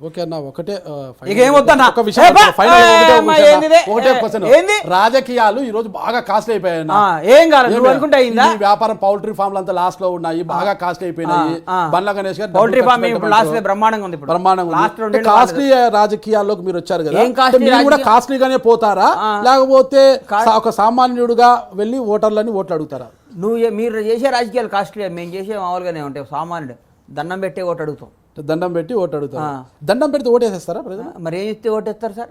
okay అన్న ఒకటే ఒక విషయం ఒకటే క్వశ్చన్ రాజకీయాలు ఈ రోజు బాగా కాస్ట్లీ అయిపోయాయి ఏం కాదు అనుకుంటే అయిందా వ్యాపారం పౌల్ట్రీ ఫార్మ్లు అంతా లాస్ట్ లో ఉన్నాయి బాగా కాస్ట్లీ అయిపోయినాయి బండ్ల గణేష్ గారు పౌల్ట్రీ ఫార్మ్ ఇప్పుడు లాస్ట్ బ్రహ్మాండంగా ఉంది బ్రహ్మాండంగా కాస్ట్లీ రాజకీయాల్లోకి మీరు వచ్చారు కదా మీరు కూడా కాస్ట్లీగానే పోతారా లేకపోతే ఒక సామాన్యుడుగా వెళ్ళి ఓటర్లని ఓట్లు అడుగుతారా మీరు చేసే రాజకీయాలు కాస్ట్లీ మేము చేసే మామూలుగానే ఉంటాయి సామాన్యుడు దండం పెట్టే ఓటు అడుగుతాం దండం పెట్టి ఓటు అడుగుతారు దండం పెడితే ఓటేసేస్తారా ప్రజలు మరి ఏం ఇస్తే ఓటేస్తారు సార్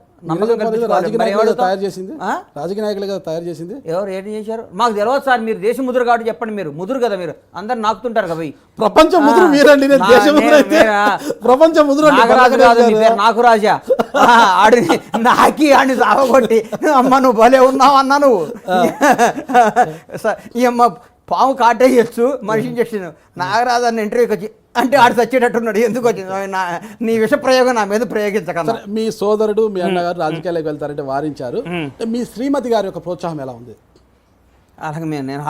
రాజకీయ నాయకులుగా తయారు చేసింది రాజకీయ నాయకులుగా తయారు చేసింది ఎవరు ఏంటి చేశారు మాకు తెలియదు సార్ మీరు దేశ ముద్ర కాబట్టి చెప్పండి మీరు ముదురు కదా మీరు అందరు నాకుతుంటారు కదా ప్రపంచ ముద్ర మీరండి ప్రపంచ ముద్ర నాకు రాజా ఆడిని నాకి ఆడిని సాగొట్టి అమ్మ నువ్వు భలే ఉన్నావు అన్నా నువ్వు ఈ అమ్మ పాము కాటేయచ్చు మనిషిని చేసిన నాగరాజాన్ని ఇంటర్వ్యూకి వచ్చి అంటే ఆడు చచ్చేటట్టున్నాడు ఎందుకు వచ్చింది నీ విష ప్రయోగం నా మీద ప్రయోగించకన్నా మీ సోదరుడు మీ అన్నగారు రాజకీయాలకు వెళ్తారంటే వారించారు మీ శ్రీమతి గారి యొక్క ప్రోత్సాహం ఎలా ఉంది అలాగే నేను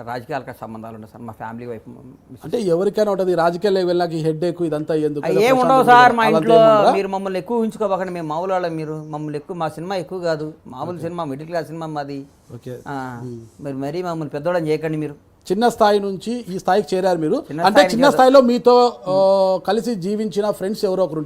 రాజకీయాలకు సంబంధాలు ఉన్నాయి సార్ మా ఫ్యామిలీ వైపు అంటే ఎవరికైనా ఉంటుంది రాజకీయాలకు వెళ్ళాక హెడ్ ఎక్కువ ఇదంతా ఎందుకు ఏం ఉండవు సార్ మా ఇంట్లో మీరు మమ్మల్ని ఎక్కువ ఉంచుకోబోకండి మేము మామూలు వాళ్ళం మీరు మమ్మల్ని ఎక్కువ మా సినిమా ఎక్కువ కాదు మామూలు సినిమా మిడిల్ క్లాస్ సినిమా మాది ఓకే మరీ మమ్మల్ని పెద్దోళ్ళని చేయకండి మీరు చిన్న స్థాయి నుంచి ఈ స్థాయికి చేరారు మీరు అంటే చిన్న స్థాయిలో మీతో కలిసి జీవించిన ఫ్రెండ్స్ ఎవరో ఒకరు